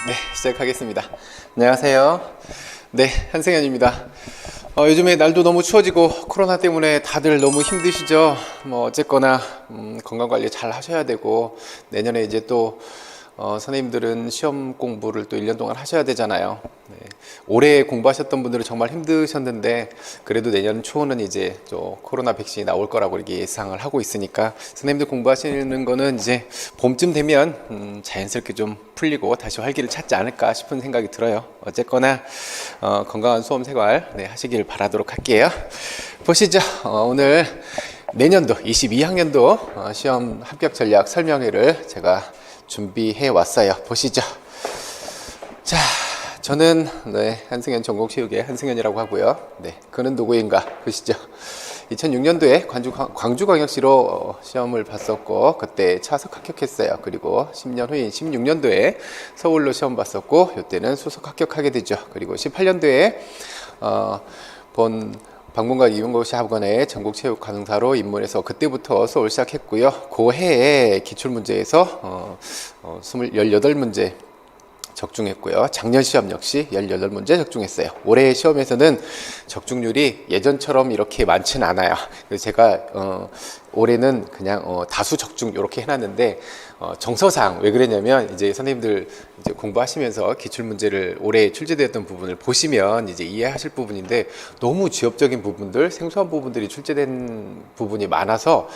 네, 시작하겠습니다. 안녕하세요. 네, 한승현입니다. 요즘에 날도 너무 추워지고 코로나 때문에 다들 너무 힘드시죠? 어쨌거나 건강 관리 잘 하셔야 되고, 내년에 이제 또 선생님들은 시험 공부를 또 1년 동안 하셔야 되잖아요. 네. 올해 공부하셨던 분들은 정말 힘드셨는데, 그래도 내년 초는 이제 또 코로나 백신이 나올 거라고 이렇게 예상을 하고 있으니까, 선생님들 공부하시는 거는 이제 봄쯤 되면 자연스럽게 좀 풀리고 다시 활기를 찾지 않을까 싶은 생각이 들어요. 어쨌거나 건강한 수험 생활 하시길 바라도록 할게요. 보시죠. 오늘 내년도 22학년도 시험 합격 전략 설명회를 제가 준비해 왔어요. 보시죠. 자, 저는 한승현 전공체육의 한승현이라고 하고요. 그는 누구인가 보시죠. 2006년도에 광주광역시로 시험을 봤었고, 그때 차석 합격했어요. 그리고 10년 후인 16년도에 서울로 시험 봤었고, 이때는 수석 합격하게 되죠. 그리고 18년도에 본 방문각 이용고시 학원에 전국체육 강사로 입문해서 그때부터 수업을 시작했고요. 그 해에 기출문제에서 18문제 적중했고요. 작년 시험 역시 18문제 적중했어요. 올해 시험에서는 적중률이 예전처럼 이렇게 많지는 않아요. 그래서 제가 올해는 그냥 다수 적중 이렇게 해놨는데, 정서상 왜 그랬냐면, 이제 선생님들 이제 공부하시면서 기출문제를 올해 출제되었던 부분을 보시면 이제 이해하실 부분인데, 너무 지엽적인 부분들, 생소한 부분들이 출제된 부분이 많아서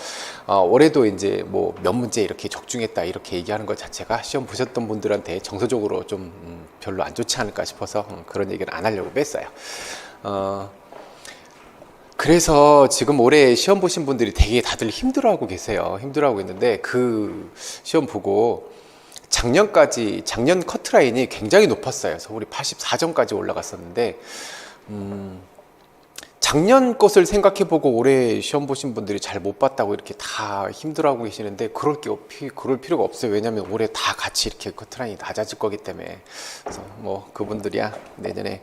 올해도 이제 뭐 몇 문제 이렇게 적중했다 이렇게 얘기하는 것 자체가 시험 보셨던 분들한테 정서적으로 좀 별로 안 좋지 않을까 싶어서 그런 얘기를 안 하려고 뺐어요. 그래서 지금 올해 시험 보신 분들이 되게 다들 힘들어하고 계세요. 힘들어하고 있는데, 그 시험 보고 작년 커트라인이 굉장히 높았어요. 서울이 84점까지 올라갔었는데, 작년 것을 생각해보고 올해 시험 보신 분들이 잘 못 봤다고 이렇게 다 힘들어하고 계시는데, 그럴 필요가 없어요. 왜냐하면 올해 다 같이 이렇게 커트라인이 낮아질 거기 때문에. 그래서 뭐 그분들이야 내년에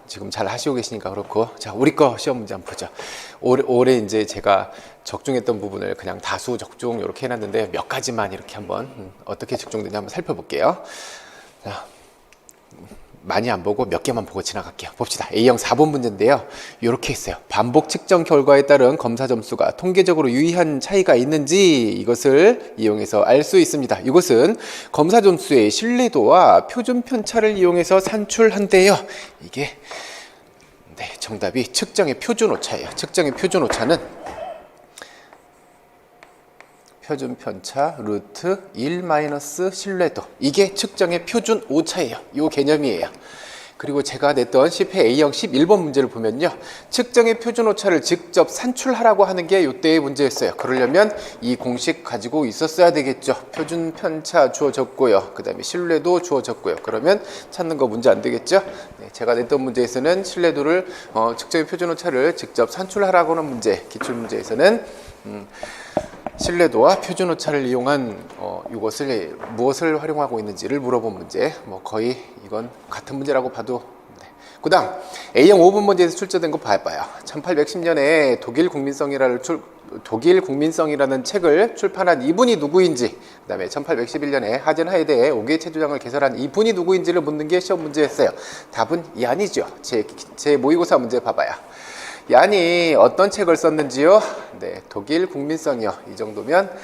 지금 잘 하시고 계시니까 그렇고. 자, 우리 거 시험 문제 한번 보죠. 올해 이제 제가 적중했던 부분을 그냥 다수 적중 이렇게 해놨는데, 몇 가지만 이렇게 한번 어떻게 적중되냐 한번 살펴볼게요. 자, 많이 안 보고 몇 개만 보고 지나갈게요. 봅시다. A형 4번 문제인데요. 이렇게 있어요. 반복 측정 결과에 따른 검사 점수가 통계적으로 유의한 차이가 있는지 이것을 이용해서 알 수 있습니다. 이것은 검사 점수의 신뢰도와 표준 편차를 이용해서 산출한대요. 이게 정답이 측정의 표준 오차예요. 측정의 표준 오차는 표준 편차 루트 1 마이너스 신뢰도, 이게 측정의 표준 오차예요. 이 개념이에요. 그리고 제가 냈던 10회 A형 11번 문제를 보면요, 측정의 표준 오차를 직접 산출하라고 하는 게 이때의 문제였어요. 그러려면 이 공식 가지고 있었어야 되겠죠. 표준 편차 주어졌고요, 그 다음에 신뢰도 주어졌고요. 그러면 찾는 거 문제 안 되겠죠. 제가 냈던 문제에서는 신뢰도를 측정의 표준 오차를 직접 산출하라고 하는 문제, 기출 문제에서는 신뢰도와 표준 오차를 이용한 이것을 무엇을 활용하고 있는지를 물어본 문제. 거의 이건 같은 문제라고 봐도. 그 다음 A형 5번 문제에서 출제된 거 봐봐요. 1810년에 독일 국민성이라는 책을 출판한 이분이 누구인지, 그 다음에 1811년에 하젠하이데의 5개 체조장을 개설한 이분이 누구인지를 묻는 게 시험 문제였어요. 답은 얀이죠. 제 모의고사 문제 봐봐요. 얀이 어떤 책을 썼는지요? 독일 국민성이요. 이 정도면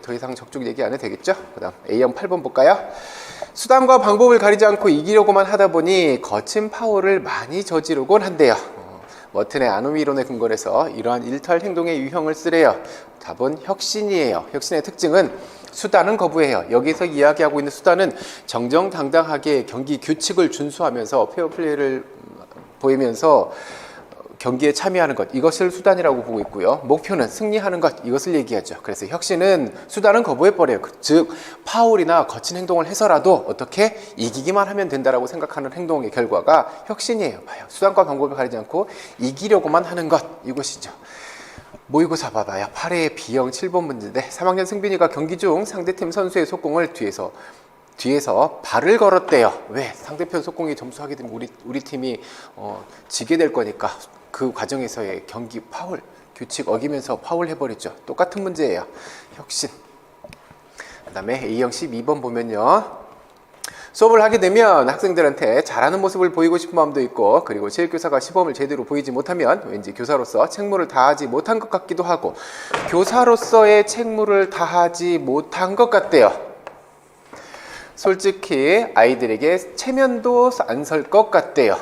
더 이상 적중 얘기 안 해도 되겠죠? 그 다음 A형 8번 볼까요? 수단과 방법을 가리지 않고 이기려고만 하다 보니 거친 파워를 많이 저지르곤 한대요. 머튼의 아노미 이론에 근거해서 이러한 일탈 행동의 유형을 쓰래요. 답은 혁신이에요. 혁신의 특징은 수단은 거부해요. 여기서 이야기하고 있는 수단은 정정당당하게 경기 규칙을 준수하면서 페어플레이를 보이면서 경기에 참여하는 것, 이것을 수단이라고 보고 있고요. 목표는 승리하는 것, 이것을 얘기하죠. 그래서 혁신은 수단은 거부해버려요. 즉 파울이나 거친 행동을 해서라도 어떻게 이기기만 하면 된다라고 생각하는 행동의 결과가 혁신이에요. 봐요. 수단과 방법을 가리지 않고 이기려고만 하는 것, 이것이죠. 모의고사 봐봐요. 8회 B형 7번 문제인데, 3학년 승빈이가 경기 중 상대팀 선수의 속공을 뒤에서 발을 걸었대요. 왜? 상대편 속공이 점수하게 되면 우리 팀이 지게 될 거니까. 그 과정에서의 경기 파울, 규칙 어기면서 파울 해버리죠. 똑같은 문제예요. 혁신. 그 다음에 A형 12번 보면요, 수업을 하게 되면 학생들한테 잘하는 모습을 보이고 싶은 마음도 있고, 그리고 체육교사가 시범을 제대로 보이지 못하면 왠지 교사로서 책무를 다하지 못한 것 같기도 하고, 교사로서의 책무를 다하지 못한 것 같대요. 솔직히 아이들에게 체면도 안 설 것 같대요.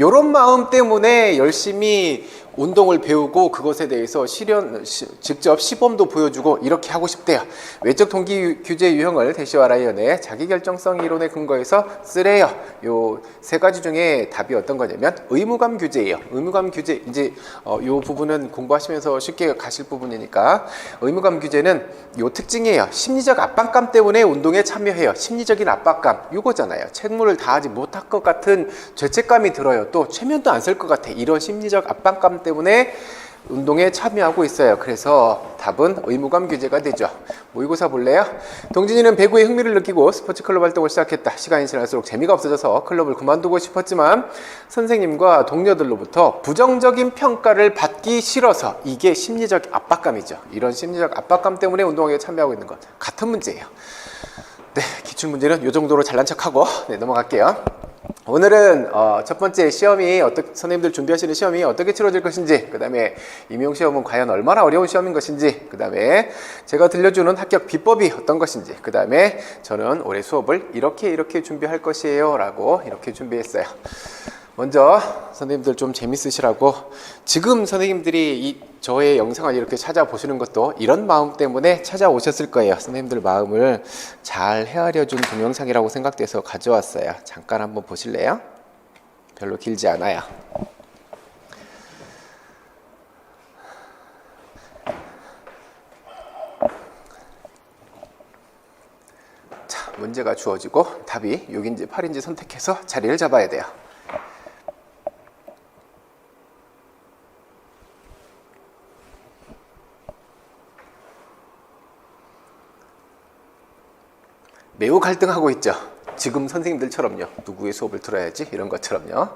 요런 마음 때문에 열심히 운동을 배우고 그것에 대해서 직접 시범도 보여주고 이렇게 하고 싶대요. 외적 동기 규제 유형을 대시와 라이언의 자기결정성 이론에 근거해서 쓰래요. 요 세 가지 중에 답이 어떤 거냐면 의무감 규제예요. 의무감 규제, 이제 요 부분은 공부하시면서 쉽게 가실 부분이니까, 의무감 규제는 요 특징이에요. 심리적 압박감 때문에 운동에 참여해요. 심리적인 압박감, 요거잖아요. 책무를 다하지 못할 것 같은 죄책감이 들어요. 또 체면도 안 쓸 것 같아. 이런 심리적 압박감 때문에 운동에 참여하고 있어요. 그래서 답은 의무감 규제가 되죠. 모의고사 볼래요? 동진이는 배구에 흥미를 느끼고 스포츠 클럽 활동을 시작했다. 시간이 지날수록 재미가 없어져서 클럽을 그만두고 싶었지만 선생님과 동료들로부터 부정적인 평가를 받기 싫어서, 이게 심리적 압박감이죠. 이런 심리적 압박감 때문에 운동에 참여하고 있는 것, 같은 문제예요. 네, 기출문제는 이 정도로 잘난 척하고 넘어갈게요. 오늘은 첫 번째 시험이 선생님들 준비하시는 시험이 어떻게 치러질 것인지, 그 다음에 임용시험은 과연 얼마나 어려운 시험인 것인지, 그 다음에 제가 들려주는 합격 비법이 어떤 것인지, 그 다음에 저는 올해 수업을 이렇게 준비할 것이에요 라고 이렇게 준비했어요. 먼저 선생님들 좀 재밌으시라고, 지금 선생님들이 저의 영상을 이렇게 찾아보시는 것도 이런 마음 때문에 찾아오셨을 거예요. 선생님들 마음을 잘 헤아려 준 동영상이라고 생각돼서 가져왔어요. 잠깐 한번 보실래요? 별로 길지 않아요. 자, 문제가 주어지고 답이 6인지 8인지 선택해서 자리를 잡아야 돼요. 매우 갈등하고 있죠. 지금 선생님들처럼요. 누구의 수업을 들어야지, 이런 것처럼요.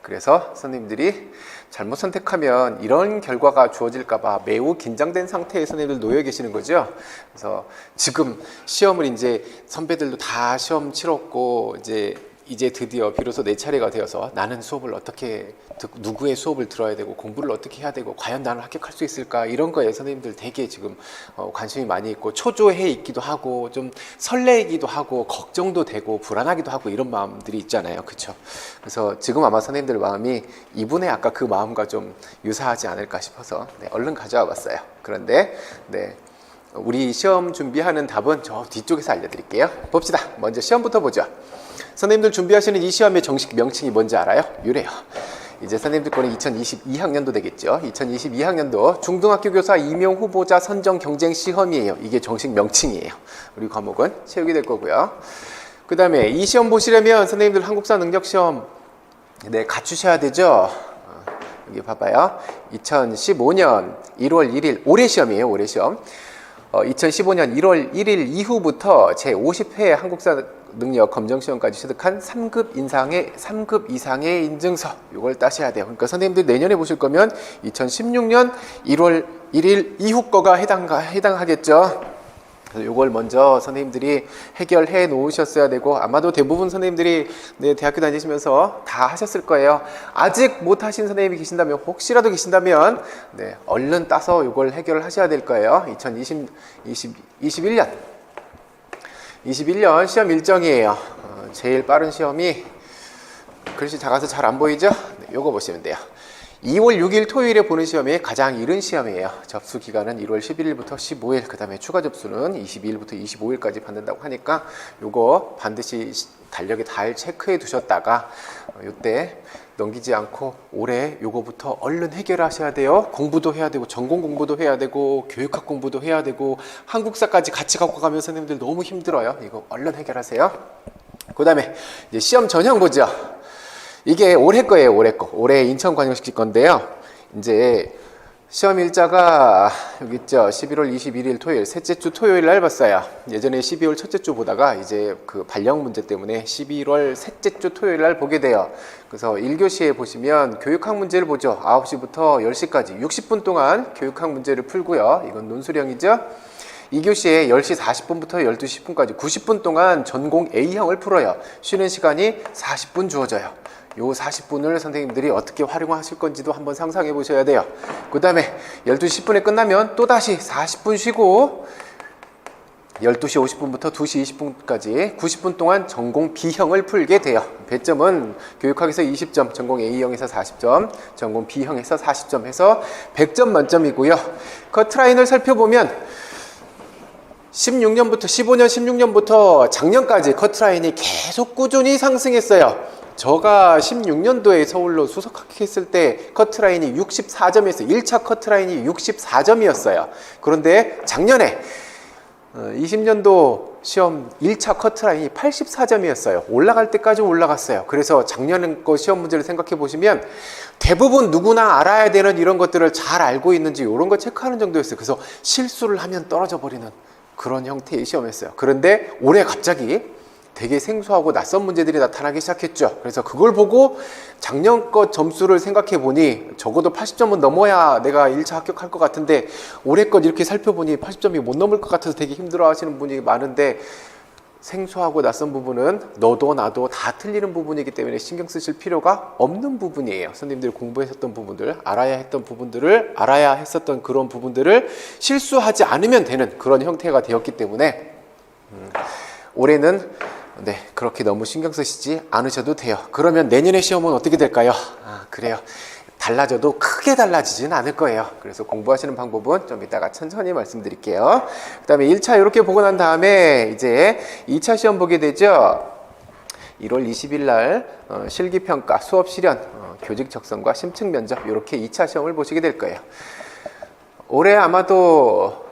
그래서 선생님들이 잘못 선택하면 이런 결과가 주어질까봐 매우 긴장된 상태에 선생님들 놓여 계시는 거죠. 그래서 지금 시험을 이제 선배들도 다 시험 치렀고, 이제 드디어 비로소 내 차례가 되어서 나는 수업을 어떻게, 누구의 수업을 들어야 되고 공부를 어떻게 해야 되고 과연 나는 합격할 수 있을까, 이런 거에 선생님들 되게 지금 관심이 많이 있고 초조해 있기도 하고 좀 설레기도 하고 걱정도 되고 불안하기도 하고 이런 마음들이 있잖아요. 그렇죠? 그래서 지금 아마 선생님들 마음이 이분의 아까 그 마음과 좀 유사하지 않을까 싶어서 얼른 가져와 봤어요. 그런데 우리 시험 준비하는 답은 저 뒤쪽에서 알려드릴게요. 봅시다. 먼저 시험부터 보죠. 선생님들 준비하시는 이 시험의 정식 명칭이 뭔지 알아요? 이래요. 이제 선생님들 거는 2022학년도 되겠죠. 2022학년도 중등학교 교사 임용 후보자 선정 경쟁 시험이에요. 이게 정식 명칭이에요. 우리 과목은 체육이 될 거고요. 그 다음에 이 시험 보시려면 선생님들 한국사 능력 시험 갖추셔야 되죠. 여기 봐봐요. 2015년 1월 1일 올해 시험이에요. 올해 시험. 2015년 1월 1일 이후부터 제50회 한국사 능력 검정시험까지 취득한 3급 이상의 인증서, 이걸 따셔야 돼요. 그러니까 선생님들 내년에 보실 거면 2016년 1월 1일 이후 거가 해당하겠죠. 그래서 이걸 먼저 선생님들이 해결해 놓으셨어야 되고, 아마도 대부분 선생님들이 대학교 다니시면서 다 하셨을 거예요. 아직 못 하신 선생님이 계신다면, 혹시라도 계신다면 얼른 따서 이걸 해결을 하셔야 될 거예요. 2021년 시험 일정이에요. 제일 빠른 시험이, 글씨 작아서 잘 안 보이죠? 요거 보시면 돼요. 2월 6일 토요일에 보는 시험이 가장 이른 시험이에요. 접수 기간은 1월 11일부터 15일, 그 다음에 추가 접수는 22일부터 25일까지 받는다고 하니까 요거 반드시 달력에 잘 체크해 두셨다가 요때 넘기지 않고 올해 요거부터 얼른 해결하셔야 돼요. 공부도 해야 되고 전공 공부도 해야 되고 교육학 공부도 해야 되고 한국사까지 같이 갖고 가면 선생님들 너무 힘들어요. 이거 얼른 해결하세요. 그 다음에 이제 시험 전형 보죠. 이게 올해 거예요. 올해 거. 올해 인천관영시킬 건데요. 이제 시험 일자가 여기 있죠. 11월 21일 토요일, 셋째 주 토요일 날 봤어요. 예전에 12월 첫째 주 보다가 이제 그 발령 문제 때문에 11월 셋째 주 토요일 날 보게 돼요. 그래서 1교시에 보시면 교육학 문제를 보죠. 9시부터 10시까지 60분 동안 교육학 문제를 풀고요. 이건 논술형이죠. 2교시에 10시 40분부터 12시 10분까지 90분 동안 전공 A형을 풀어요. 쉬는 시간이 40분 주어져요. 요 40분을 선생님들이 어떻게 활용하실 건지도 한번 상상해 보셔야 돼요. 그 다음에 12시 10분에 끝나면 또다시 40분 쉬고 12시 50분부터 2시 20분까지 90분 동안 전공 B형을 풀게 돼요. 배점은 교육학에서 20점, 전공 A형에서 40점, 전공 B형에서 40점 해서 100점 만점이고요. 커트라인을 살펴보면 15년, 16년부터 작년까지 커트라인이 계속 꾸준히 상승했어요. 제가 16년도에 서울로 수석 합격했을 때 커트라인이 64점이었어요. 1차 커트라인이 64점이었어요. 그런데 작년에 20년도 시험 1차 커트라인이 84점이었어요. 올라갈 때까지 올라갔어요. 그래서 작년 거 시험 문제를 생각해 보시면 대부분 누구나 알아야 되는 이런 것들을 잘 알고 있는지 이런 거 체크하는 정도였어요. 그래서 실수를 하면 떨어져 버리는 그런 형태의 시험이었어요. 그런데 올해 갑자기 되게 생소하고 낯선 문제들이 나타나기 시작했죠. 그래서 그걸 보고 작년 것 점수를 생각해 보니 적어도 80점은 넘어야 내가 1차 합격할 것 같은데 올해 것 이렇게 살펴보니 80점이 못 넘을 것 같아서 되게 힘들어 하시는 분이 많은데 생소하고 낯선 부분은 너도 나도 다 틀리는 부분이기 때문에 신경 쓰실 필요가 없는 부분이에요. 선생님들이 공부했었던 부분들, 알아야 했었던 그런 부분들을 실수하지 않으면 되는 그런 형태가 되었기 때문에 올해는 그렇게 너무 신경 쓰시지 않으셔도 돼요. 그러면 내년에 시험은 어떻게 될까요? 그래요. 달라져도 크게 달라지진 않을 거예요. 그래서 공부하시는 방법은 좀 이따가 천천히 말씀드릴게요. 그 다음에 1차 이렇게 보고 난 다음에 이제 2차 시험 보게 되죠. 1월 20일 날 실기평가, 수업 실현, 교직 적성과 심층 면접 이렇게 2차 시험을 보시게 될 거예요. 올해 아마도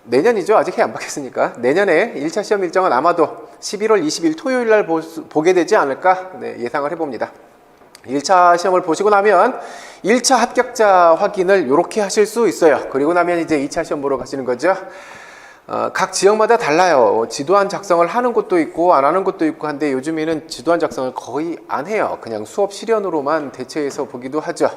내년이죠. 아직 해 안 받겠으니까. 내년에 1차 시험 일정은 아마도 11월 20일 토요일 날 보게 되지 않을까 예상을 해봅니다. 1차 시험을 보시고 나면 1차 합격자 확인을 이렇게 하실 수 있어요. 그리고 나면 이제 2차 시험 보러 가시는 거죠. 각 지역마다 달라요. 지도안 작성을 하는 곳도 있고 안 하는 곳도 있고 한데 요즘에는 지도안 작성을 거의 안 해요. 그냥 수업 실현으로만 대체해서 보기도 하죠.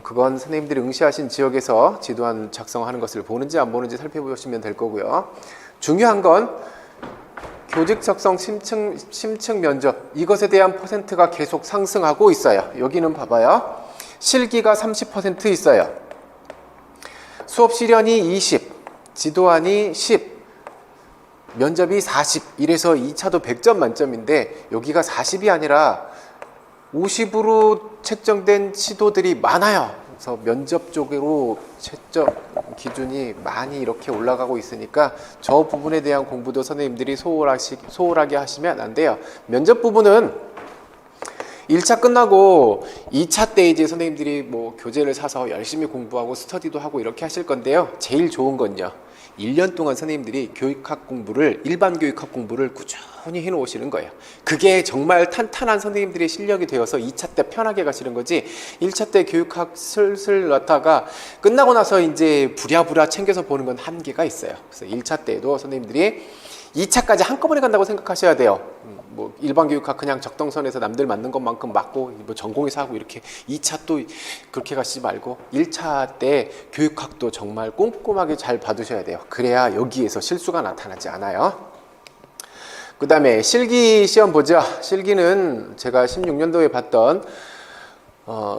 그건 선생님들이 응시하신 지역에서 지도안 작성하는 것을 보는지 안 보는지 살펴보시면 될 거고요. 중요한 건 교직 적성 심층 면접 이것에 대한 퍼센트가 계속 상승하고 있어요. 여기는 봐봐요. 실기가 30% 있어요. 수업 실현이 20, 지도안이 10, 면접이 40 이래서 2차도 100점 만점인데 여기가 40이 아니라 50으로 책정된 시도들이 많아요. 그래서 면접 쪽으로 채점 기준이 많이 이렇게 올라가고 있으니까 저 부분에 대한 공부도 선생님들이 소홀하게 하시면 안 돼요. 면접 부분은 1차 끝나고 2차 때 이제 선생님들이 뭐 교재를 사서 열심히 공부하고 스터디도 하고 이렇게 하실 건데요. 제일 좋은 건요. 1년 동안 선생님들이 일반 교육학 공부를 꾸준히 해놓으시는 거예요. 그게 정말 탄탄한 선생님들의 실력이 되어서 2차 때 편하게 가시는 거지 1차 때 교육학 슬슬 넣다가 끝나고 나서 이제 부랴부랴 챙겨서 보는 건 한계가 있어요. 그래서 1차 때에도 선생님들이 2차까지 한꺼번에 간다고 생각하셔야 돼요. 뭐 일반 교육학 그냥 적동선에서 남들 맞는 것만큼 맞고 뭐 전공에서 하고 이렇게 2차 또 그렇게 가시지 말고 1차 때 교육학도 정말 꼼꼼하게 잘 봐두셔야 돼요. 그래야 여기에서 실수가 나타나지 않아요. 그 다음에 실기 시험 보죠. 실기는 제가 16년도에 봤던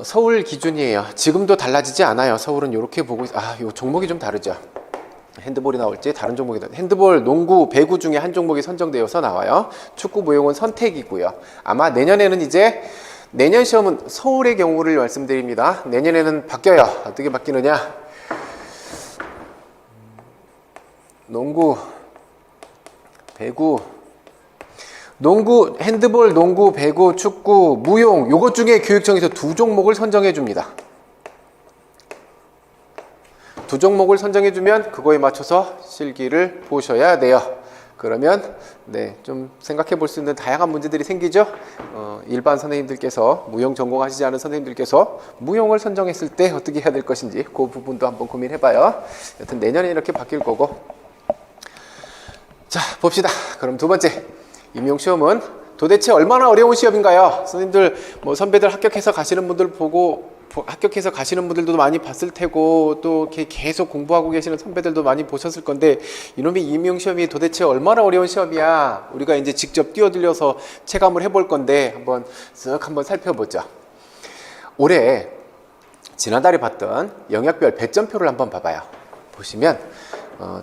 서울 기준이에요. 지금도 달라지지 않아요. 서울은 이렇게 보고 요 종목이 좀 다르죠. 핸드볼이 나올지 다른 종목이 핸드볼, 농구, 배구 중에 한 종목이 선정되어서 나와요. 축구, 무용은 선택이고요. 아마 내년에는 이제 내년 시험은 서울의 경우를 말씀드립니다. 내년에는 바뀌어요. 어떻게 바뀌느냐? 농구, 배구, 핸드볼, 농구, 배구, 축구, 무용 요것 중에 교육청에서 2종목을 선정해 줍니다. 2종목을 선정해주면 그거에 맞춰서 실기를 보셔야 돼요. 그러면 좀 생각해 볼 수 있는 다양한 문제들이 생기죠. 일반 선생님들께서 무용 전공하시지 않은 선생님들께서 무용을 선정했을 때 어떻게 해야 될 것인지 그 부분도 한번 고민해 봐요. 여튼 내년에 이렇게 바뀔 거고. 자, 봅시다. 그럼 두 번째 임용시험은 도대체 얼마나 어려운 시험인가요? 선생님들 선배들 합격해서 가시는 분들 보고 합격해서 가시는 분들도 많이 봤을 테고 또 이렇게 계속 공부하고 계시는 선배들도 많이 보셨을 건데 이놈의 임용시험이 도대체 얼마나 어려운 시험이야. 우리가 이제 직접 뛰어들려서 체감을 해볼 건데 한번 살펴보죠. 올해 지난달에 봤던 영역별 배점표를 한번 봐봐요. 보시면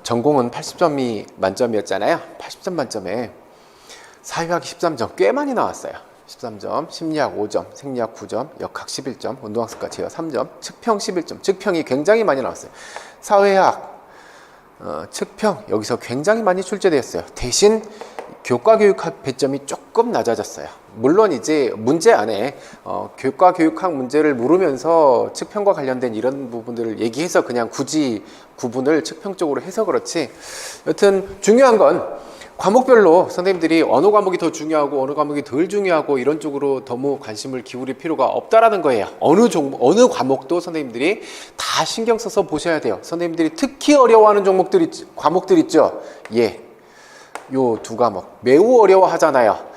전공은 80점이 만점이었잖아요. 80점 만점에 사회학 13점 꽤 많이 나왔어요. 13점, 심리학 5점, 생리학 9점, 역학 11점, 운동학습과 제어 3점, 측평 11점. 측평이 굉장히 많이 나왔어요. 사회학, 측평 여기서 굉장히 많이 출제되었어요. 대신 교과교육학 배점이 조금 낮아졌어요. 물론 이제 문제 안에 교과교육학 문제를 물으면서 측평과 관련된 이런 부분들을 얘기해서 그냥 굳이 구분을 측평 쪽으로 해서 그렇지, 여튼 중요한 건 과목별로 선생님들이 어느 과목이 더 중요하고 어느 과목이 덜 중요하고 이런 쪽으로 너무 관심을 기울일 필요가 없다라는 거예요. 어느 과목도 선생님들이 다 신경 써서 보셔야 돼요. 선생님들이 특히 어려워하는 과목들 있죠. 예, 요 두 과목 매우 어려워하잖아요.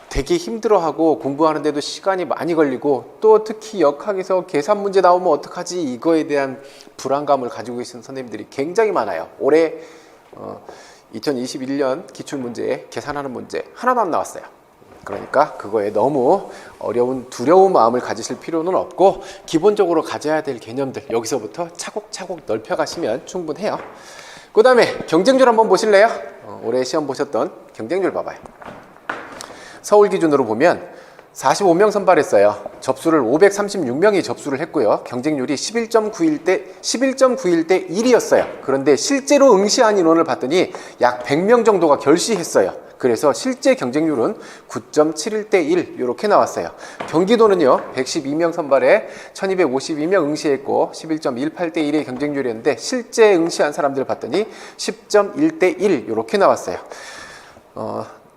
되게 힘들어하고 공부하는데도 시간이 많이 걸리고 또 특히 역학에서 계산 문제 나오면 어떡하지, 이거에 대한 불안감을 가지고 계신 선생님들이 굉장히 많아요. 올해 2021년 기출문제에 계산하는 문제 하나도 안 나왔어요. 그러니까 그거에 너무 두려운 마음을 가지실 필요는 없고 기본적으로 가져야 될 개념들 여기서부터 차곡차곡 넓혀가시면 충분해요. 그 다음에 경쟁률 한번 보실래요? 올해 시험 보셨던 경쟁률 봐봐요. 서울 기준으로 보면 45명 선발했어요. 접수를 536명이 접수를 했고요. 경쟁률이 11.91대 1이었어요. 그런데 실제로 응시한 인원을 봤더니 약 100명 정도가 결시했어요. 그래서 실제 경쟁률은 9.71대 1 이렇게 나왔어요. 경기도는요 112명 선발에 1252명 응시했고 11.18대 1의 경쟁률이었는데 실제 응시한 사람들을 봤더니 10.1대 1 이렇게 나왔어요.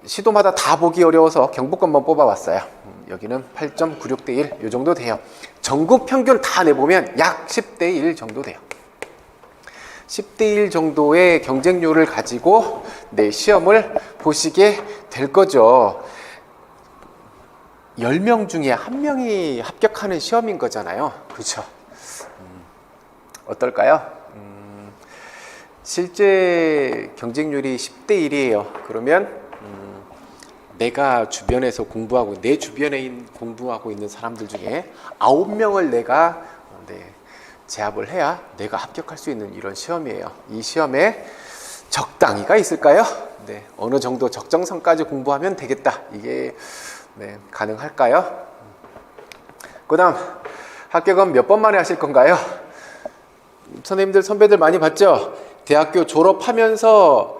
시도마다 다 보기 어려워서 경북권만 뽑아봤어요. 여기는 8.96대 1 이 정도 돼요. 전국 평균 다 내보면 약 10대 1 정도 돼요. 10대 1 정도의 경쟁률을 가지고 시험을 보시게 될 거죠. 10명 중에 1명이 합격하는 시험인 거잖아요. 그렇죠? 어떨까요? 실제 경쟁률이 10대 1이에요. 그러면 내가 주변에서 내 주변에 공부하고 있는 사람들 중에 9명을 내가 제압을 해야 내가 합격할 수 있는 이런 시험이에요. 이 시험에 적당히가 있을까요? 어느 정도 적정선까지 공부하면 되겠다. 이게 가능할까요? 그 다음 합격은 몇 번 만에 하실 건가요? 선생님들 선배들 많이 봤죠? 대학교 졸업하면서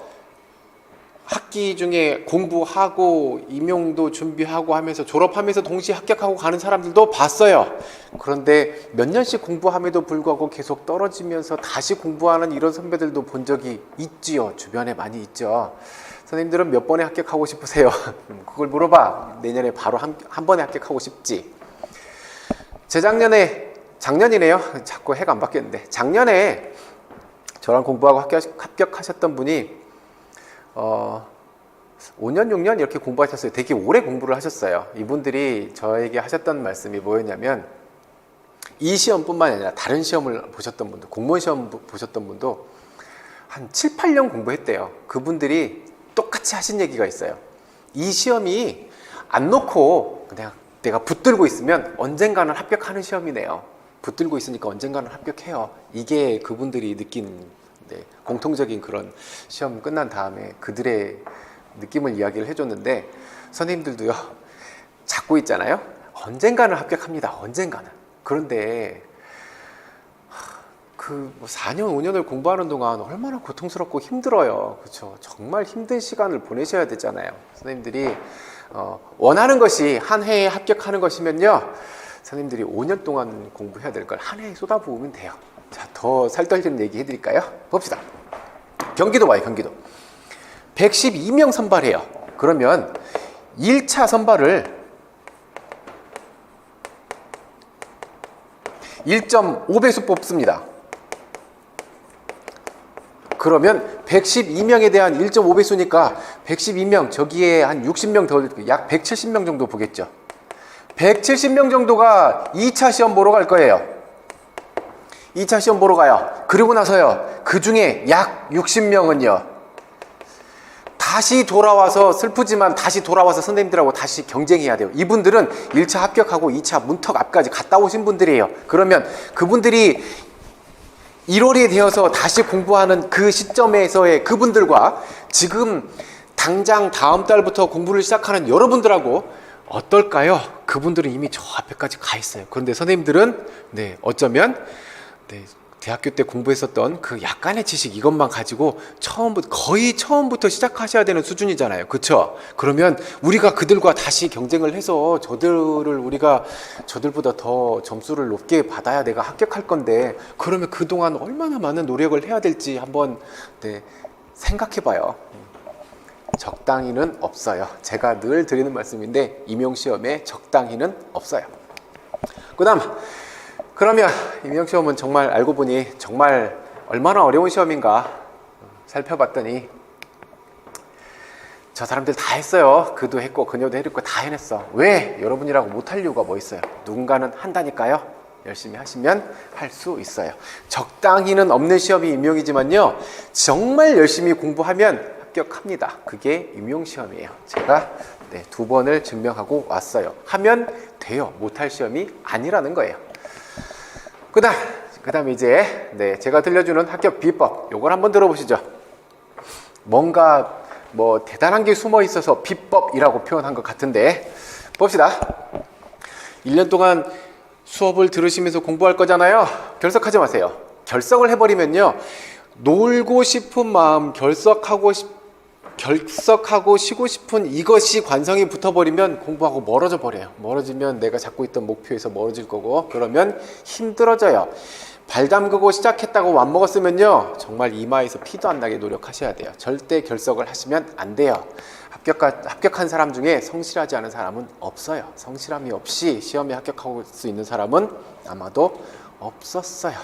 학기 중에 공부하고 임용도 준비하고 하면서 졸업하면서 동시에 합격하고 가는 사람들도 봤어요. 그런데 몇 년씩 공부함에도 불구하고 계속 떨어지면서 다시 공부하는 이런 선배들도 본 적이 있지요. 주변에 많이 있죠. 선생님들은 몇 번에 합격하고 싶으세요? 그걸 물어봐. 내년에 바로 한 번에 합격하고 싶지. 작년이네요. 자꾸 해가 안 바뀌었는데 작년에 저랑 공부하고 합격하셨던 분이 5년, 6년 이렇게 공부하셨어요. 되게 오래 공부를 하셨어요. 이분들이 저에게 하셨던 말씀이 뭐였냐면 이 시험뿐만 아니라 다른 시험을 보셨던 분도, 공무원 시험 보셨던 분도 한 7, 8년 공부했대요. 그분들이 똑같이 하신 얘기가 있어요. 이 시험이 안 놓고 그냥 내가 붙들고 있으면 언젠가는 합격하는 시험이네요. 붙들고 있으니까 언젠가는 합격해요. 이게 그분들이 느낀 공통적인 그런 시험 끝난 다음에 그들의 느낌을 이야기를 해줬는데, 선생님들도요 잡고 있잖아요. 언젠가는 합격합니다. 언젠가는. 그런데 그 4년 5년을 공부하는 동안 얼마나 고통스럽고 힘들어요. 그렇죠? 정말 힘든 시간을 보내셔야 되잖아요. 선생님들이 원하는 것이 한 해에 합격하는 것이면요, 선생님들이 5년 동안 공부해야 될 걸 한 해에 쏟아부으면 돼요. 자, 더 살떨리는 얘기 해드릴까요? 봅시다. 경기도 봐요. 경기도 112명 선발해요. 그러면 1차 선발을 1.5배수 뽑습니다. 그러면 112명에 대한 1.5배수니까 112명, 저기에 한 60명 더, 약 170명 정도 보겠죠. 170명 정도가 2차 시험 보러 갈 거예요. 2차 시험 보러 가요. 그리고 나서요, 그 중에 약 60명은요 다시 돌아와서, 슬프지만 다시 돌아와서 선생님들하고 다시 경쟁해야 돼요. 이분들은 1차 합격하고 2차 문턱 앞까지 갔다 오신 분들이에요. 그러면 그분들이 1월이 되어서 다시 공부하는 그 시점에서의 그분들과 지금 당장 다음 달부터 공부를 시작하는 여러분들하고 어떨까요? 그분들은 이미 저 앞에까지 가 있어요. 그런데 선생님들은 어쩌면 대학교 때 공부했었던 그 약간의 지식, 이것만 가지고 거의 처음부터 시작하셔야 되는 수준이잖아요. 그렇죠? 그러면 우리가 그들과 다시 경쟁을 해서 우리가 저들보다 더 점수를 높게 받아야 내가 합격할 건데, 그러면 그동안 얼마나 많은 노력을 해야 될지 한번 생각해 봐요. 적당히는 없어요. 제가 늘 드리는 말씀인데, 임용시험에 적당히는 없어요. 그러면 임용시험은 정말 알고 보니 정말 얼마나 어려운 시험인가 살펴봤더니, 저 사람들 다 했어요. 그도 했고 그녀도 했고 다 해냈어. 왜 여러분이라고 못할 이유가 뭐 있어요? 누군가는 한다니까요. 열심히 하시면 할 수 있어요. 적당히는 없는 시험이 임용이지만요, 정말 열심히 공부하면 합격합니다. 그게 임용시험이에요. 제가 2번을 증명하고 왔어요. 하면 돼요. 못할 시험이 아니라는 거예요. 그 다음에 이제 제가 들려주는 합격 비법, 요걸 한번 들어보시죠. 뭔가 대단한 게 숨어 있어서 비법이라고 표현한 것 같은데, 봅시다. 1년 동안 수업을 들으시면서 공부할 거잖아요. 결석하지 마세요. 결석을 해버리면요, 놀고 싶은 마음, 결석하고 쉬고 싶은 이것이 관성이 붙어버리면 공부하고 멀어져 버려요. 멀어지면 내가 잡고 있던 목표에서 멀어질 거고, 그러면 힘들어져요. 발 담그고 시작했다고 맘먹었으면요, 정말 이마에서 피도 안 나게 노력하셔야 돼요. 절대 결석을 하시면 안 돼요. 합격한 사람 중에 성실하지 않은 사람은 없어요. 성실함이 없이 시험에 합격할 수 있는 사람은 아마도 없었어요.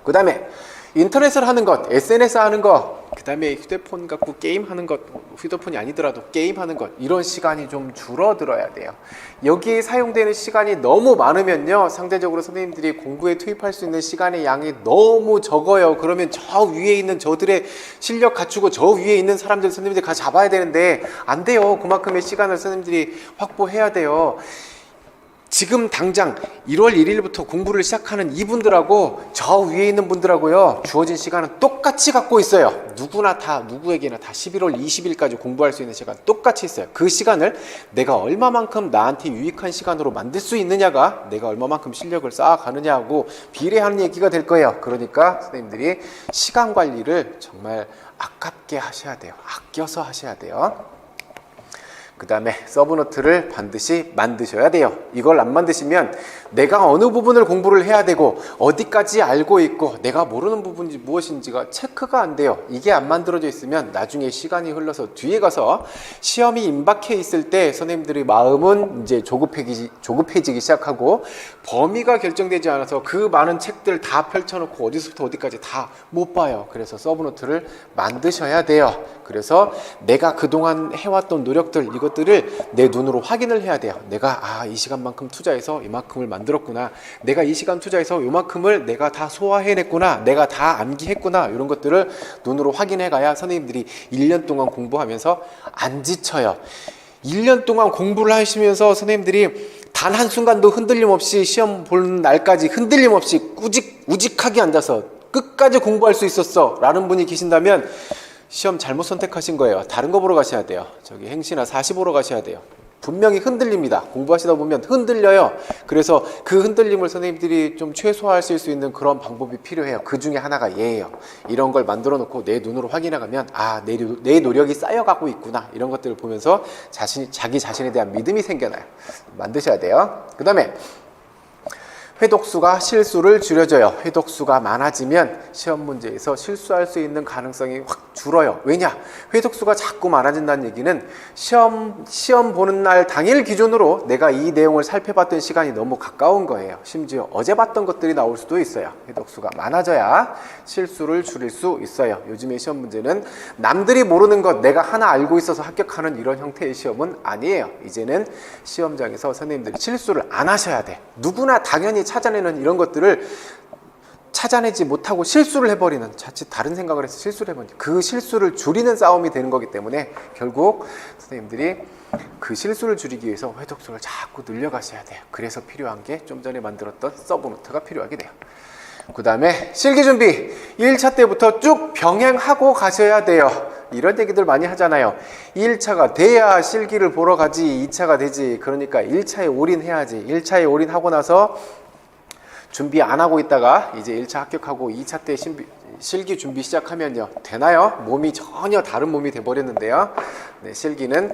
그 다음에 인터넷을 하는 것, SNS 하는 것, 그 다음에 휴대폰 갖고 게임하는 것, 휴대폰이 아니더라도 게임하는 것, 이런 시간이 좀 줄어들어야 돼요. 여기에 사용되는 시간이 너무 많으면요, 상대적으로 선생님들이 공부에 투입할 수 있는 시간의 양이 너무 적어요. 그러면 저 위에 있는 저들의 실력 갖추고 저 위에 있는 사람들 선생님들이 가 잡아야 되는데 안 돼요. 그만큼의 시간을 선생님들이 확보해야 돼요. 지금 당장 1월 1일부터 공부를 시작하는 이분들하고 저 위에 있는 분들하고요, 주어진 시간은 똑같이 갖고 있어요. 누구에게나 다 11월 20일까지 공부할 수 있는 시간 똑같이 있어요. 그 시간을 내가 얼마만큼 나한테 유익한 시간으로 만들 수 있느냐가 내가 얼마만큼 실력을 쌓아가느냐하고 비례하는 얘기가 될 거예요. 그러니까 선생님들이 시간 관리를 정말 아깝게 하셔야 돼요. 아껴서 하셔야 돼요. 그 다음에 서브노트를 반드시 만드셔야 돼요. 이걸 안 만드시면 내가 어느 부분을 공부를 해야 되고 어디까지 알고 있고 내가 모르는 부분이 무엇인지가 체크가 안 돼요. 이게 안 만들어져 있으면 나중에 시간이 흘러서 뒤에 가서 시험이 임박해 있을 때 선생님들의 마음은 이제 조급해지기 시작하고, 범위가 결정되지 않아서 그 많은 책들 다 펼쳐놓고 어디서부터 어디까지 다 못 봐요. 그래서 서브노트를 만드셔야 돼요. 그래서 내가 그동안 해왔던 노력들, 이것들을 내 눈으로 확인을 해야 돼요. 내가 이 시간만큼 투자해서 이만큼을 만들었구나, 내가 이 시간 투자해서 이만큼을 내가 다 소화해냈구나, 내가 다 암기했구나, 이런 것들을 눈으로 확인해 가야 선생님들이 1년 동안 공부하면서 안 지쳐요. 1년 동안 공부를 하시면서 선생님들이 단 한순간도 흔들림 없이 시험 보는 날까지 흔들림 없이 우직하게 앉아서 끝까지 공부할 수 있었어 라는 분이 계신다면 시험 잘못 선택하신 거예요. 다른 거 보러 가셔야 돼요. 저기 행시나 사시 보러 가셔야 돼요. 분명히 흔들립니다. 공부하시다 보면 흔들려요. 그래서 그 흔들림을 선생님들이 좀 최소화하실 수 있는 그런 방법이 필요해요. 그 중에 하나가 얘예요. 이런 걸 만들어 놓고 내 눈으로 확인해가면 내 노력이 쌓여가고 있구나, 이런 것들을 보면서 자기 자신에 대한 믿음이 생겨나요. 만드셔야 돼요. 그 다음에 회독수가 실수를 줄여줘요. 회독수가 많아지면 시험 문제에서 실수할 수 있는 가능성이 확 줄어요. 왜냐? 회독수가 자꾸 많아진다는 얘기는 시험 보는 날 당일 기준으로 내가 이 내용을 살펴봤던 시간이 너무 가까운 거예요. 심지어 어제 봤던 것들이 나올 수도 있어요. 회독수가 많아져야 실수를 줄일 수 있어요. 요즘의 시험 문제는 남들이 모르는 것 내가 하나 알고 있어서 합격하는 이런 형태의 시험은 아니에요. 이제는 시험장에서 선생님들이 실수를 안 하셔야 돼. 누구나 당연히 찾아내는 이런 것들을 찾아내지 못하고 실수를 해버리는, 자칫 다른 생각을 해서 실수를 해버리는, 그 실수를 줄이는 싸움이 되는 거기 때문에 결국 선생님들이 그 실수를 줄이기 위해서 회독수를 자꾸 늘려가셔야 돼요. 그래서 필요한 게 좀 전에 만들었던 서브노트가 필요하게 돼요. 그 다음에 실기준비 1차 때부터 쭉 병행하고 가셔야 돼요. 이런 얘기들 많이 하잖아요. 1차가 돼야 실기를 보러 가지 2차가 되지. 그러니까 1차에 올인해야지. 1차에 올인하고 나서 준비 안 하고 있다가 이제 1차 합격하고 2차 때 실기 준비 시작하면요, 되나요? 몸이 전혀 다른 몸이 돼버렸는데요. 네, 실기는